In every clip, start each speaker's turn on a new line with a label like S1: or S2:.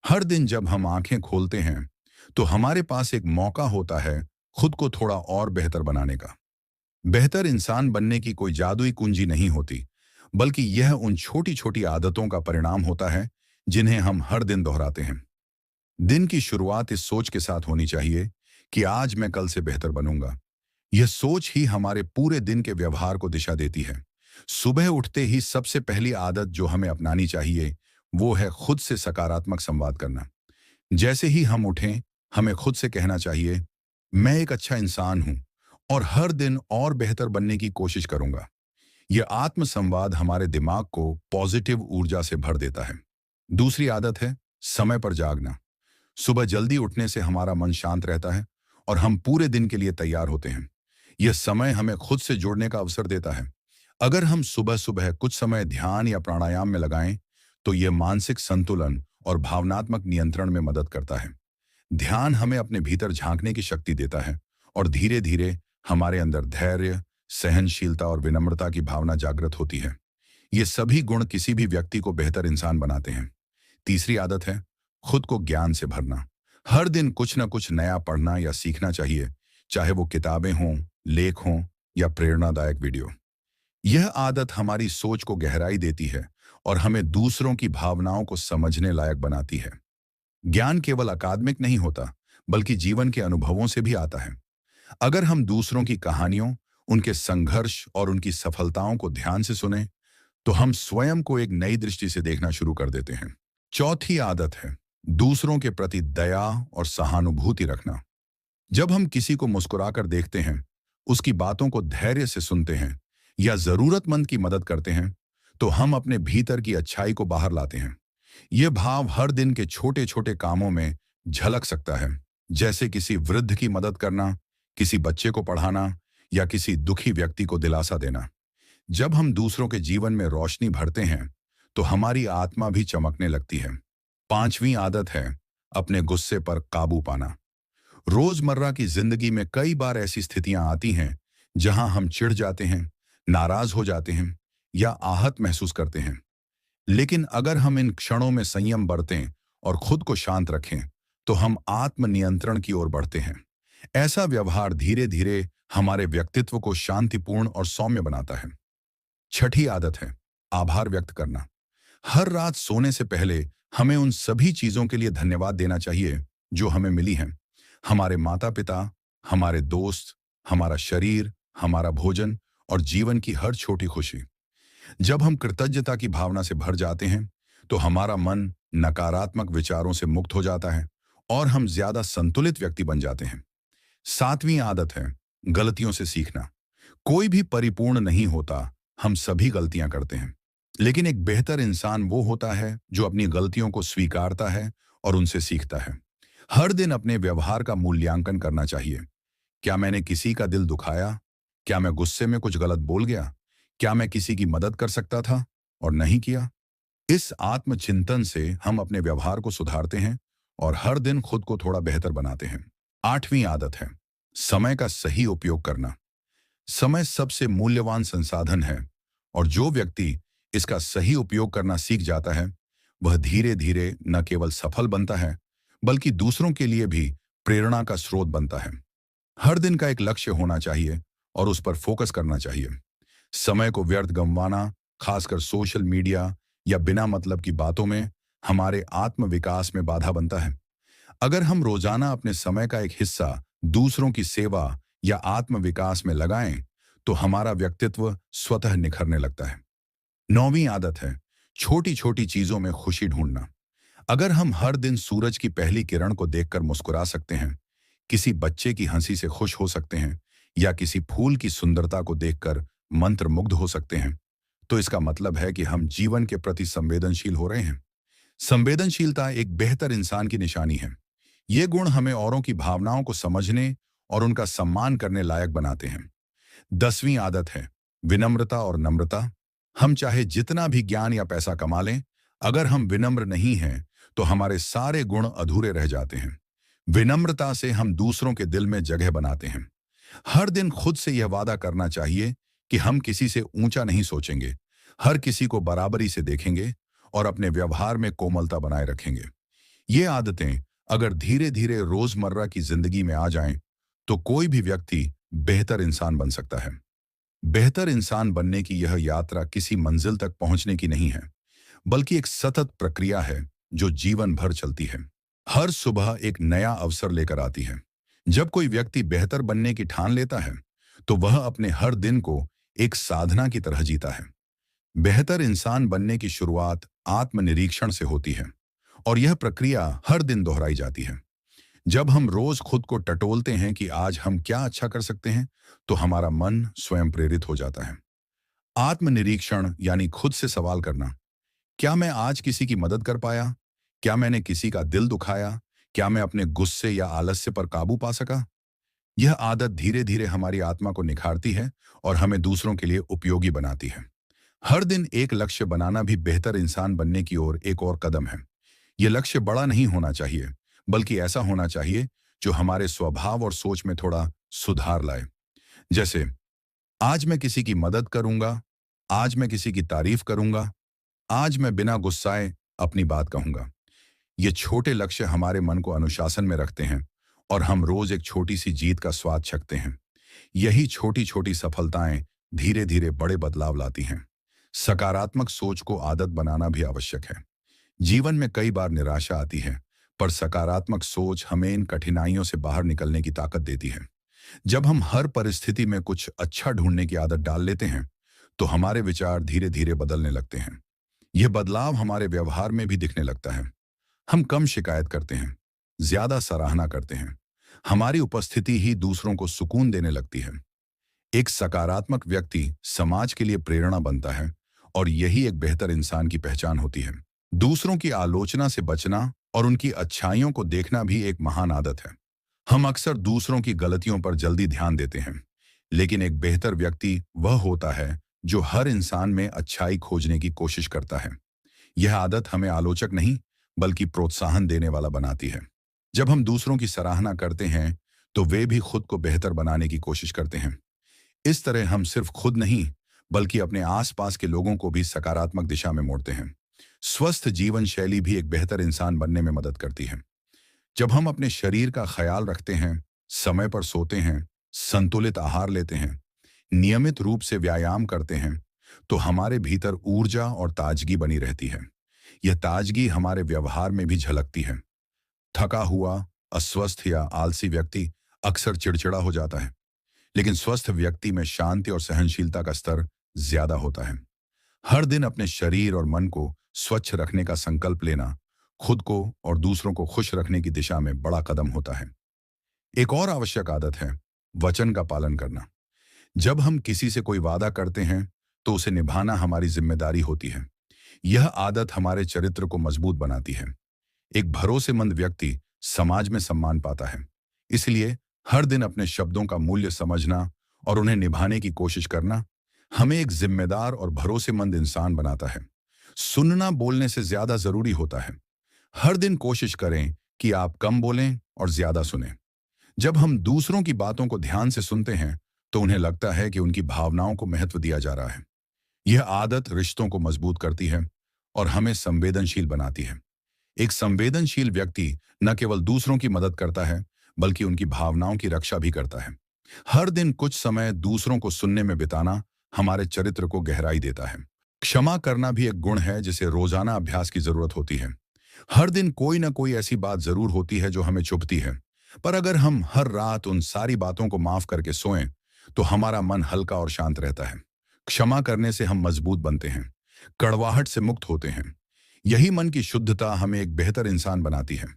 S1: हर दिन जब हम आंखें खोलते हैं तो हमारे पास एक मौका होता है खुद को थोड़ा और बेहतर बनाने का। बेहतर इंसान बनने की कोई जादुई कुंजी नहीं होती, बल्कि यह उन छोटी छोटी आदतों का परिणाम होता है जिन्हें हम हर दिन दोहराते हैं। दिन की शुरुआत इस सोच के साथ होनी चाहिए कि आज मैं कल से बेहतर बनूंगा। यह सोच ही हमारे पूरे दिन के व्यवहार को दिशा देती है। सुबह उठते ही सबसे पहली आदत जो हमें अपनानी चाहिए वो है खुद से सकारात्मक संवाद करना। जैसे ही हम उठें, हमें खुद से कहना चाहिए, मैं एक अच्छा इंसान हूं और हर दिन और बेहतर बनने की कोशिश करूंगा। यह आत्म संवाद हमारे दिमाग को पॉजिटिव ऊर्जा से भर देता है। दूसरी आदत है समय पर जागना। सुबह जल्दी उठने से हमारा मन शांत रहता है और हम पूरे दिन के लिए तैयार होते हैं। यह समय हमें खुद से जुड़ने का अवसर देता है। अगर हम सुबह सुबह कुछ समय ध्यान या प्राणायाम में लगाएं, तो यह मानसिक संतुलन और भावनात्मक नियंत्रण में मदद करता है। ध्यान हमें अपने भीतर झांकने की शक्ति देता है और धीरे धीरे हमारे अंदर धैर्य, सहनशीलता और विनम्रता की भावना जागृत होती है। ये सभी गुण किसी भी व्यक्ति को बेहतर इंसान बनाते हैं। तीसरी आदत है खुद को ज्ञान से भरना। हर दिन कुछ न कुछ नया पढ़ना या सीखना चाहिए, चाहे वो किताबें हों, लेख हों या प्रेरणादायक वीडियो। यह आदत हमारी सोच को गहराई देती है और हमें दूसरों की भावनाओं को समझने लायक बनाती है। ज्ञान केवल अकादमिक नहीं होता, बल्कि जीवन के अनुभवों से भी आता है। अगर हम दूसरों की कहानियों, उनके संघर्ष और उनकी सफलताओं को ध्यान से सुने, तो हम स्वयं को एक नई दृष्टि से देखना शुरू कर देते हैं। चौथी आदत है दूसरों के प्रति दया और सहानुभूति रखना। जब हम किसी को मुस्कुराकर देखते हैं, उसकी बातों को धैर्य से सुनते हैं या जरूरतमंद की मदद करते हैं, तो हम अपने भीतर की अच्छाई को बाहर लाते हैं। यह भाव हर दिन के छोटे छोटे कामों में झलक सकता है, जैसे किसी वृद्ध की मदद करना, किसी बच्चे को पढ़ाना या किसी दुखी व्यक्ति को दिलासा देना। जब हम दूसरों के जीवन में रोशनी भरते हैं, तो हमारी आत्मा भी चमकने लगती है। पांचवी आदत है अपने गुस्से पर काबू पाना। रोजमर्रा की जिंदगी में कई बार ऐसी स्थितियां आती हैं जहां हम चिढ़ जाते हैं, नाराज हो जाते हैं या आहत महसूस करते हैं। लेकिन अगर हम इन क्षणों में संयम बरतें और खुद को शांत रखें, तो हम आत्मनियंत्रण की ओर बढ़ते हैं। ऐसा व्यवहार धीरे धीरे हमारे व्यक्तित्व को शांतिपूर्ण और सौम्य बनाता है। छठी आदत है आभार व्यक्त करना। हर रात सोने से पहले हमें उन सभी चीजों के लिए धन्यवाद देना चाहिए जो हमें मिली हैं। हमारे माता पिता, हमारे दोस्त, हमारा शरीर, हमारा भोजन और जीवन की हर छोटी खुशी। जब हम कृतज्ञता की भावना से भर जाते हैं, तो हमारा मन नकारात्मक विचारों से मुक्त हो जाता है और हम ज्यादा संतुलित व्यक्ति बन जाते हैं। सातवीं आदत है गलतियों से सीखना। कोई भी परिपूर्ण नहीं होता, हम सभी गलतियां करते हैं। लेकिन एक बेहतर इंसान वो होता है जो अपनी गलतियों को स्वीकारता है और उनसे सीखता है। हर दिन अपने व्यवहार का मूल्यांकन करना चाहिए। क्या मैंने किसी का दिल दुखाया? क्या मैं गुस्से में कुछ गलत बोल गया? क्या मैं किसी की मदद कर सकता था और नहीं किया? इस आत्मचिंतन से हम अपने व्यवहार को सुधारते हैं और हर दिन खुद को थोड़ा बेहतर बनाते हैं। आठवीं आदत है समय का सही उपयोग करना। समय सबसे मूल्यवान संसाधन है और जो व्यक्ति इसका सही उपयोग करना सीख जाता है, वह धीरे धीरे न केवल सफल बनता है, बल्कि दूसरों के लिए भी प्रेरणा का स्रोत बनता है। हर दिन का एक लक्ष्य होना चाहिए और उस पर फोकस करना चाहिए। समय को व्यर्थ गंवाना, खासकर सोशल मीडिया या बिना मतलब की बातों में, हमारे आत्म विकास में बाधा बनता है। अगर हम रोजाना अपने समय का एक हिस्सा दूसरों की सेवा या आत्म विकास में लगाएं, तो हमारा व्यक्तित्व स्वतः निखरने लगता है। नौवीं आदत है छोटी छोटी चीजों में खुशी ढूंढना। अगर हम हर दिन सूरज की पहली किरण को देखकर मुस्कुरा सकते हैं, किसी बच्चे की हंसी से खुश हो सकते हैं या किसी फूल की सुंदरता को देखकर मंत्रमुग्ध हो सकते हैं, तो इसका मतलब है कि हम जीवन के प्रति संवेदनशील हो रहे हैं। संवेदनशीलता एक बेहतर इंसान की निशानी है। ये गुण हमें औरों की भावनाओं को समझने और उनका सम्मान करने लायक बनाते हैं। 10वीं आदत है विनम्रता और नम्रता। हम चाहे जितना भी ज्ञान या पैसा कमा लें, अगर हम विनम्र नहीं हैं, तो हमारे सारे गुण अधूरे रह जाते हैं। विनम्रता से हम दूसरों के दिल में जगह बनाते हैं। हर दिन खुद से यह वादा करना चाहिए कि हम किसी से ऊंचा नहीं सोचेंगे, हर किसी को बराबरी से देखेंगे और अपने व्यवहार में कोमलता बनाए रखेंगे। ये आदतें अगर धीरे धीरे रोजमर्रा की जिंदगी में आ जाएं, तो कोई भी व्यक्ति बेहतर इंसान बन सकता है। बेहतर इंसान बनने की यह यात्रा किसी मंजिल तक पहुंचने की नहीं है, बल्कि एक सतत प्रक्रिया है जो जीवन भर चलती है। हर सुबह एक नया अवसर लेकर आती है। जब कोई व्यक्ति बेहतर बनने की ठान लेता है, तो वह अपने हर दिन को एक साधना की तरह जीता है। बेहतर इंसान बनने की शुरुआत आत्मनिरीक्षण से होती है, और यह प्रक्रिया हर दिन दोहराई जाती है। जब हम रोज खुद को टटोलते हैं कि आज हम क्या अच्छा कर सकते हैं, तो हमारा मन स्वयं प्रेरित हो जाता है। आत्मनिरीक्षण यानी खुद से सवाल करना, क्या मैं आज किसी की मदद कर पाया? क्या मैंने किसी का दिल दुखाया? क्या मैं अपने गुस्से या आलस्य पर काबू पा सका? यह आदत धीरे धीरे हमारी आत्मा को निखारती है और हमें दूसरों के लिए उपयोगी बनाती है। हर दिन एक लक्ष्य बनाना भी बेहतर इंसान बनने की ओर एक और कदम है। यह लक्ष्य बड़ा नहीं होना चाहिए, बल्कि ऐसा होना चाहिए जो हमारे स्वभाव और सोच में थोड़ा सुधार लाए। जैसे, आज मैं किसी की मदद करूंगा, आज मैं किसी की तारीफ करूंगा, आज मैं बिना गुस्साए अपनी बात कहूंगा। ये छोटे लक्ष्य हमारे मन को अनुशासन में रखते हैं और हम रोज एक छोटी सी जीत का स्वाद चखते हैं। यही छोटी छोटी सफलताएं धीरे धीरे बड़े बदलाव लाती हैं। सकारात्मक सोच को आदत बनाना भी आवश्यक है। जीवन में कई बार निराशा आती है, पर सकारात्मक सोच हमें इन कठिनाइयों से बाहर निकलने की ताकत देती है। जब हम हर परिस्थिति में कुछ अच्छा ढूंढने की आदत डाल लेते हैं, तो हमारे विचार धीरे धीरे बदलने लगते हैं। यह बदलाव हमारे व्यवहार में भी दिखने लगता है। हम कम शिकायत करते हैं, ज्यादा सराहना करते हैं। हमारी उपस्थिति ही दूसरों को सुकून देने लगती है। एक सकारात्मक व्यक्ति समाज के लिए प्रेरणा बनता है, और यही एक बेहतर इंसान की पहचान होती है। दूसरों की आलोचना से बचना और उनकी अच्छाइयों को देखना भी एक महान आदत है। हम अक्सर दूसरों की गलतियों पर जल्दी ध्यान देते हैं, लेकिन एक बेहतर व्यक्ति वह होता है जो हर इंसान में अच्छाई खोजने की कोशिश करता है। यह आदत हमें आलोचक नहीं, बल्कि प्रोत्साहन देने वाला बनाती है। जब हम दूसरों की सराहना करते हैं, तो वे भी खुद को बेहतर बनाने की कोशिश करते हैं। इस तरह हम सिर्फ खुद नहीं, बल्कि अपने आसपास के लोगों को भी सकारात्मक दिशा में मोड़ते हैं। स्वस्थ जीवन शैली भी एक बेहतर इंसान बनने में मदद करती है। जब हम अपने शरीर का ख्याल रखते हैं, समय पर सोते हैं, संतुलित आहार लेते हैं, नियमित रूप से व्यायाम करते हैं, तो हमारे भीतर ऊर्जा और ताजगी बनी रहती है। यह ताजगी हमारे व्यवहार में भी झलकती है। थका हुआ, अस्वस्थ या आलसी व्यक्ति अक्सर चिड़चिड़ा हो जाता है, लेकिन स्वस्थ व्यक्ति में शांति और सहनशीलता का स्तर ज्यादा होता है। हर दिन अपने शरीर और मन को स्वच्छ रखने का संकल्प लेना खुद को और दूसरों को खुश रखने की दिशा में बड़ा कदम होता है। एक और आवश्यक आदत है वचन का पालन करना। जब हम किसी से कोई वादा करते हैं, तो उसे निभाना हमारी जिम्मेदारी होती है। यह आदत हमारे चरित्र को मजबूत बनाती है। एक भरोसेमंद व्यक्ति समाज में सम्मान पाता है। इसलिए हर दिन अपने शब्दों का मूल्य समझना और उन्हें निभाने की कोशिश करना हमें एक जिम्मेदार और भरोसेमंद इंसान बनाता है। सुनना बोलने से ज्यादा जरूरी होता है। हर दिन कोशिश करें कि आप कम बोलें और ज्यादा सुनें। जब हम दूसरों की बातों को ध्यान से सुनते हैं, तो उन्हें लगता है कि उनकी भावनाओं को महत्व दिया जा रहा है। यह आदत रिश्तों को मजबूत करती है और हमें संवेदनशील बनाती है। एक संवेदनशील व्यक्ति न केवल दूसरों की मदद करता है, बल्कि उनकी भावनाओं की रक्षा भी करता है। हर दिन कुछ समय दूसरों को सुनने में बिताना हमारे चरित्र को गहराई देता है। क्षमा करना भी एक गुण है जिसे रोजाना अभ्यास की जरूरत होती है। हर दिन कोई ना कोई ऐसी बात जरूर होती है जो हमें चुभती है, पर अगर हम हर रात उन सारी बातों को माफ करके सोएं, तो हमारा मन हल्का और शांत रहता है। क्षमा करने से हम मजबूत बनते हैं, कड़वाहट से मुक्त होते हैं। यही मन की शुद्धता हमें एक बेहतर इंसान बनाती है।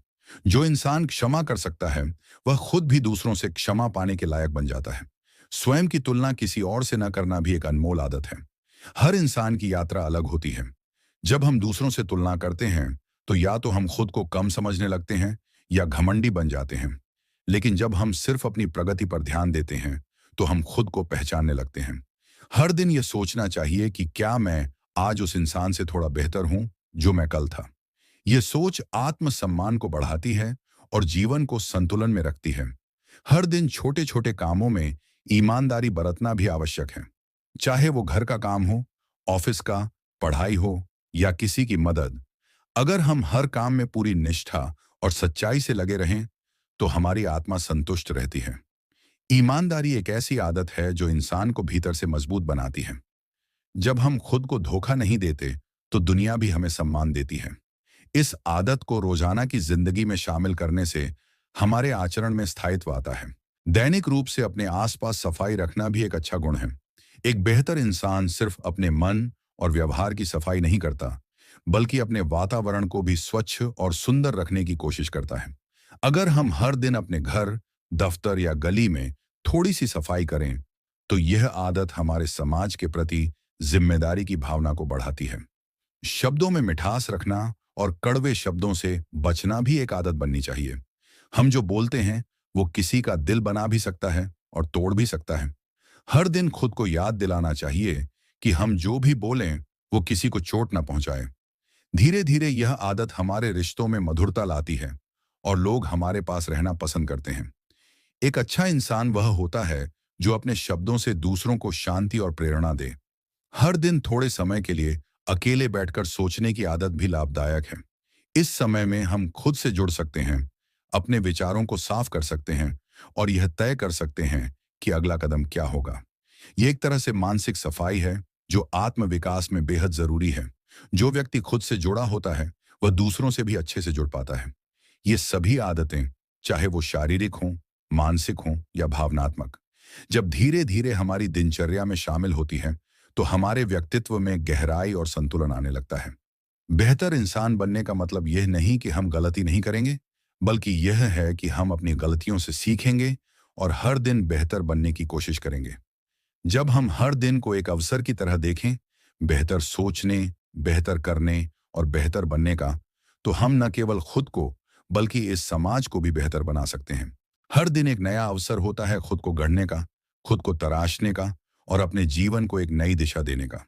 S1: जो इंसान क्षमा कर सकता है, वह खुद भी दूसरों से क्षमा पाने के लायक बन जाता है। स्वयं की तुलना किसी और से न करना भी एक अनमोल आदत है। हर इंसान की यात्रा अलग होती है। जब हम दूसरों से तुलना करते हैं, तो या तो हम खुद को कम समझने लगते हैं या घमंडी बन जाते हैं। लेकिन जब हम सिर्फ अपनी प्रगति पर ध्यान देते हैं, तो हम खुद को पहचानने लगते हैं। हर दिन यह सोचना चाहिए कि क्या मैं आज उस इंसान से थोड़ा बेहतर हूं जो मैं कल था। यह सोच आत्मसम्मान को बढ़ाती है और जीवन को संतुलन में रखती है। हर दिन छोटे छोटे कामों में ईमानदारी बरतना भी आवश्यक है। चाहे वो घर का काम हो, ऑफिस का, पढ़ाई हो या किसी की मदद। अगर हम हर काम में पूरी निष्ठा और सच्चाई से लगे रहें, तो हमारी आत्मा संतुष्ट रहती है। ईमानदारी एक ऐसी आदत है जो इंसान को भीतर से मजबूत बनाती है। जब हम खुद को धोखा नहीं देते, तो दुनिया भी हमें सम्मान देती है। इस आदत को रोजाना की जिंदगी में शामिल करने से हमारे आचरण में स्थायित्व आता है। दैनिक रूप से अपने आसपास सफाई रखना भी एक अच्छा गुण है। एक बेहतर इंसान सिर्फ अपने मन और व्यवहार की सफाई नहीं करता, बल्कि अपने वातावरण को भी स्वच्छ और सुंदर रखने की कोशिश करता है। अगर हम हर दिन अपने घर, दफ्तर या गली में थोड़ी सी सफाई करें, तो यह आदत हमारे समाज के प्रति जिम्मेदारी की भावना को बढ़ाती है। शब्दों में मिठास रखना और कड़वे शब्दों से बचना भी एक आदत बननी चाहिए। हम जो बोलते हैं, वो किसी का दिल बना भी सकता है और तोड़ भी सकता है। हर दिन खुद को याद दिलाना चाहिए कि हम जो भी बोलें, वो किसी को चोट ना पहुंचाए। धीरे धीरे यह आदत हमारे रिश्तों में मधुरता लाती है और लोग हमारे पास रहना पसंद करते हैं। एक अच्छा इंसान वह होता है जो अपने शब्दों से दूसरों को शांति और प्रेरणा दे। हर दिन थोड़े समय के लिए अकेले बैठकर सोचने की आदत भी लाभदायक है। इस समय में हम खुद से जुड़ सकते हैं, अपने विचारों को साफ कर सकते हैं और यह तय कर सकते हैं कि अगला कदम क्या होगा। ये एक तरह से मानसिक सफाई है जो आत्म विकास में बेहद जरूरी है। जो व्यक्ति खुद से जुड़ा होता है, वह दूसरों से भी अच्छे से जुड़ पाता है। ये सभी आदतें, चाहे वो शारीरिक हों, मानसिक हों या भावनात्मक, जब धीरे धीरे हमारी दिनचर्या में शामिल होती हैं, तो हमारे व्यक्तित्व में गहराई और संतुलन आने लगता है। बेहतर इंसान बनने का मतलब यह नहीं कि हम गलती नहीं करेंगे, बल्कि यह है कि हम अपनी गलतियों से सीखेंगे और हर दिन बेहतर बनने की कोशिश करेंगे। जब हम हर दिन को एक अवसर की तरह देखें, बेहतर सोचने, बेहतर करने और बेहतर बनने का, तो हम न केवल खुद को, बल्कि इस समाज को भी बेहतर बना सकते हैं। हर दिन एक नया अवसर होता है खुद को गढ़ने का, खुद को तराशने का और अपने जीवन को एक नई दिशा देने का।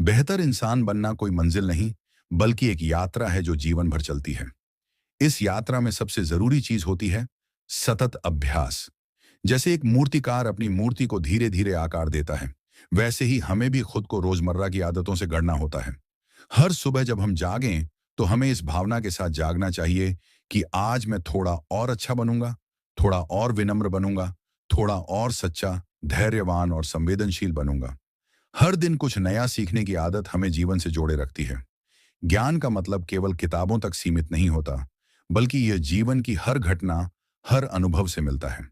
S1: बेहतर इंसान बनना कोई मंजिल नहीं, बल्कि एक यात्रा है जो जीवन भर चलती है। इस यात्रा में सबसे जरूरी चीज होती है सतत अभ्यास। जैसे एक मूर्तिकार अपनी मूर्ति को धीरे धीरे आकार देता है, वैसे ही हमें भी खुद को रोजमर्रा की आदतों से गढ़ना होता है। हर सुबह जब हम जागें, तो हमें इस भावना के साथ जागना चाहिए कि आज मैं थोड़ा और अच्छा बनूंगा, थोड़ा और विनम्र बनूंगा, थोड़ा और सच्चा, धैर्यवान और संवेदनशील बनूंगा। हर दिन कुछ नया सीखने की आदत हमें जीवन से जोड़े रखती है। ज्ञान का मतलब केवल किताबों तक सीमित नहीं होता, बल्कि यह जीवन की हर घटना, हर अनुभव से मिलता है।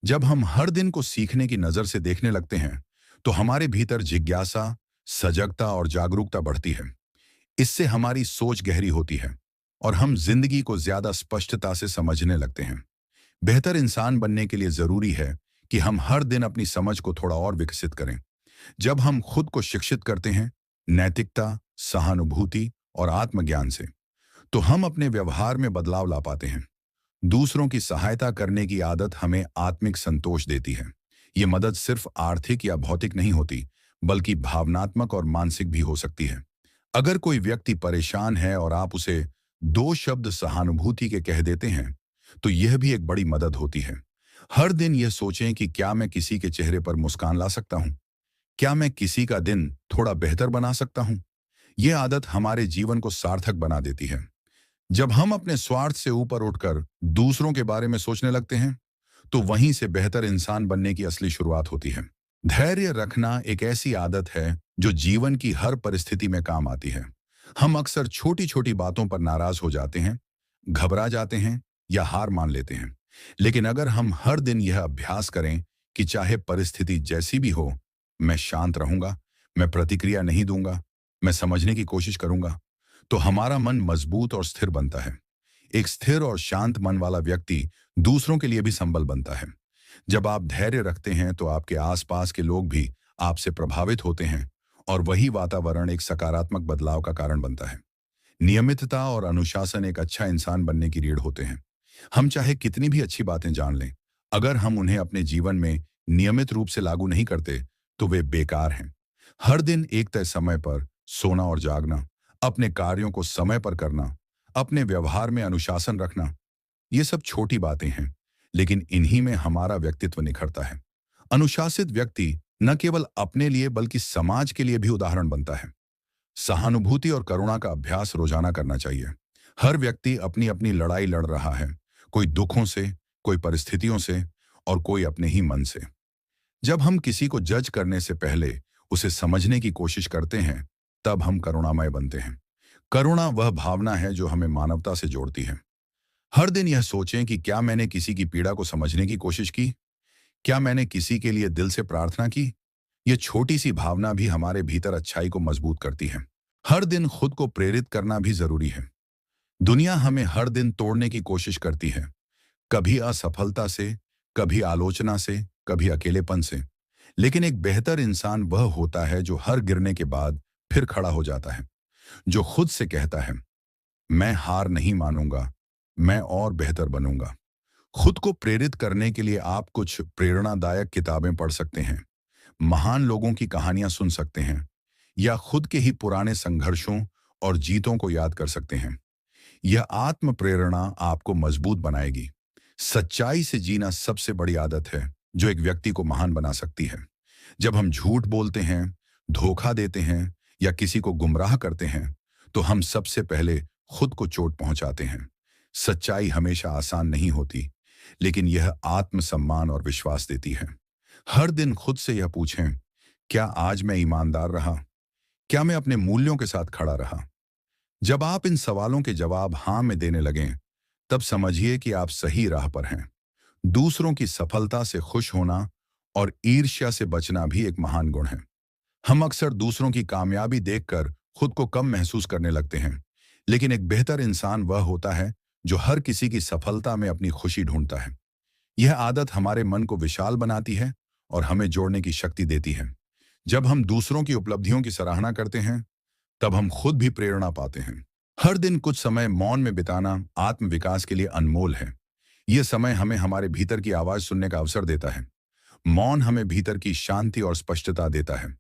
S1: जब हम हर दिन को सीखने की नजर से देखने लगते हैं, तो हमारे भीतर जिज्ञासा, सजगता और जागरूकता बढ़ती है। इससे हमारी सोच गहरी होती है और हम जिंदगी को ज्यादा स्पष्टता से समझने लगते हैं। बेहतर इंसान बनने के लिए जरूरी है कि हम हर दिन अपनी समझ को थोड़ा और विकसित करें। जब हम खुद को शिक्षित करते हैं, नैतिकता, सहानुभूति और आत्मज्ञान से, तो हम अपने व्यवहार में बदलाव ला पाते हैं। दूसरों की सहायता करने की आदत हमें आत्मिक संतोष देती है। ये मदद सिर्फ आर्थिक या भौतिक नहीं होती, बल्कि भावनात्मक और मानसिक भी हो सकती है। अगर कोई व्यक्ति परेशान है और आप उसे दो शब्द सहानुभूति के कह देते हैं, तो यह भी एक बड़ी मदद होती है। हर दिन यह सोचें कि क्या मैं किसी के चेहरे पर मुस्कान ला सकता हूं, क्या मैं किसी का दिन थोड़ा बेहतर बना सकता हूं। यह आदत हमारे जीवन को सार्थक बना देती है। जब हम अपने स्वार्थ से ऊपर उठकर दूसरों के बारे में सोचने लगते हैं, तो वहीं से बेहतर इंसान बनने की असली शुरुआत होती है। धैर्य रखना एक ऐसी आदत है जो जीवन की हर परिस्थिति में काम आती है। हम अक्सर छोटी छोटी बातों पर नाराज हो जाते हैं, घबरा जाते हैं या हार मान लेते हैं। लेकिन अगर हम हर दिन यह अभ्यास करें कि चाहे परिस्थिति जैसी भी हो, मैं शांत रहूंगा, मैं प्रतिक्रिया नहीं दूंगा, मैं समझने की कोशिश करूंगा, तो हमारा मन मजबूत और स्थिर बनता है। एक स्थिर और शांत मन वाला व्यक्ति दूसरों के लिए भी संबल बनता है। जब आप धैर्य रखते हैं, तो आपके आसपास के लोग भी आपसे प्रभावित होते हैं और वही वातावरण एक सकारात्मक बदलाव का कारण बनता है। नियमितता और अनुशासन एक अच्छा इंसान बनने की रीढ़ होते हैं। हम चाहे कितनी भी अच्छी बातें जान लें, अगर हम उन्हें अपने जीवन में नियमित रूप से लागू नहीं करते, तो वे बेकार हैं। हर दिन एक तय समय पर सोना और जागना, अपने कार्यों को समय पर करना, अपने व्यवहार में अनुशासन रखना, ये सब छोटी बातें हैं, लेकिन इन्हीं में हमारा व्यक्तित्व निखरता है। अनुशासित व्यक्ति न केवल अपने लिए बल्कि समाज के लिए भी उदाहरण बनता है। सहानुभूति और करुणा का अभ्यास रोजाना करना चाहिए। हर व्यक्ति अपनी अपनी लड़ाई लड़ रहा है, कोई दुखों से, कोई परिस्थितियों से और कोई अपने ही मन से। जब हम किसी को जज करने से पहले उसे समझने की कोशिश करते हैं, तब हम करुणामय बनते हैं। करुणा वह भावना है जो हमें मानवता से जोड़ती है। हर दिन यह सोचें कि क्या मैंने किसी की पीड़ा को समझने की कोशिश की, क्या मैंने किसी के लिए दिल से प्रार्थना की। यह छोटी सी भावना भी हमारे भीतर अच्छाई को मजबूत करती है। हर दिन खुद को प्रेरित करना भी जरूरी है। दुनिया हमें हर दिन तोड़ने की कोशिश करती है, कभी असफलता से, कभी आलोचना से, कभी अकेलेपन से। लेकिन एक बेहतर इंसान वह होता है जो हर गिरने के बाद फिर खड़ा हो जाता है, जो खुद से कहता है, मैं हार नहीं मानूंगा, मैं और बेहतर बनूंगा। खुद को प्रेरित करने के लिए आप कुछ प्रेरणादायक किताबें पढ़ सकते हैं, महान लोगों की कहानियां सुन सकते हैं, या खुद के ही पुराने संघर्षों और जीतों को याद कर सकते हैं। यह आत्म प्रेरणा आपको मजबूत बनाएगी। सच्चाई से जीना सबसे बड़ी आदत है जो एक व्यक्ति को महान बना सकती है। जब हम झूठ बोलते हैं, धोखा देते हैं या किसी को गुमराह करते हैं, तो हम सबसे पहले खुद को चोट पहुंचाते हैं। सच्चाई हमेशा आसान नहीं होती, लेकिन यह आत्मसम्मान और विश्वास देती है। हर दिन खुद से यह पूछें, क्या आज मैं ईमानदार रहा? क्या मैं अपने मूल्यों के साथ खड़ा रहा? जब आप इन सवालों के जवाब हाँ में देने लगें, तब समझिए कि आप सही राह पर हैं। दूसरों की सफलता से खुश होना और ईर्ष्या से बचना भी एक महान गुण है। हम अक्सर दूसरों की कामयाबी देखकर खुद को कम महसूस करने लगते हैं, लेकिन एक बेहतर इंसान वह होता है जो हर किसी की सफलता में अपनी खुशी ढूंढता है। यह आदत हमारे मन को विशाल बनाती है और हमें जोड़ने की शक्ति देती है। जब हम दूसरों की उपलब्धियों की सराहना करते हैं, तब हम खुद भी प्रेरणा पाते हैं। हर दिन कुछ समय मौन में बिताना आत्म विकास के लिए अनमोल है। यह समय हमें हमारे भीतर की आवाज सुनने का अवसर देता है। मौन हमें भीतर की शांति और स्पष्टता देता है।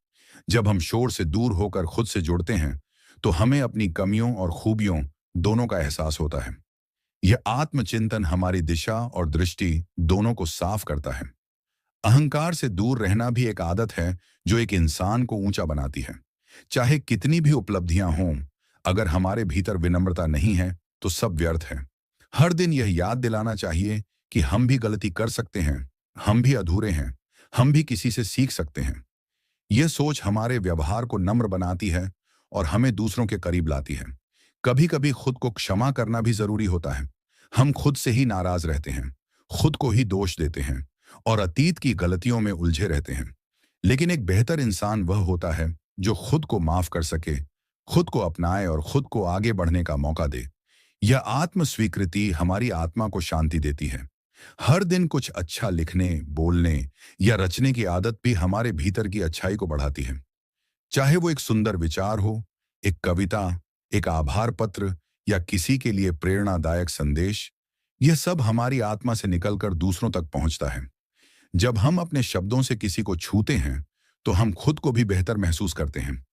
S1: जब हम शोर से दूर होकर खुद से जुड़ते हैं, तो हमें अपनी कमियों और खूबियों दोनों का एहसास होता है। यह आत्मचिंतन हमारी दिशा और दृष्टि दोनों को साफ करता है। अहंकार से दूर रहना भी एक आदत है जो एक इंसान को ऊंचा बनाती है। चाहे कितनी भी उपलब्धियां हों, अगर हमारे भीतर विनम्रता नहीं है, तो सब व्यर्थ है। हर दिन यह याद दिलाना चाहिए कि हम भी गलती कर सकते हैं, हम भी अधूरे हैं, हम भी किसी से सीख सकते हैं। यह सोच हमारे व्यवहार को नम्र बनाती है और हमें दूसरों के करीब लाती है। कभी कभी खुद को क्षमा करना भी जरूरी होता है। हम खुद से ही नाराज रहते हैं, खुद को ही दोष देते हैं और अतीत की गलतियों में उलझे रहते हैं। लेकिन एक बेहतर इंसान वह होता है जो खुद को माफ कर सके, खुद को अपनाए और खुद को आगे बढ़ने का मौका दे। यह आत्म स्वीकृति हमारी आत्मा को शांति देती है। हर दिन कुछ अच्छा लिखने, बोलने या रचने की आदत भी हमारे भीतर की अच्छाई को बढ़ाती है। चाहे वो एक सुंदर विचार हो, एक कविता, एक आभार पत्र या किसी के लिए प्रेरणादायक संदेश, यह सब हमारी आत्मा से निकलकर दूसरों तक पहुंचता है। जब हम अपने शब्दों से किसी को छूते हैं, तो हम खुद को भी बेहतर महसूस करते हैं।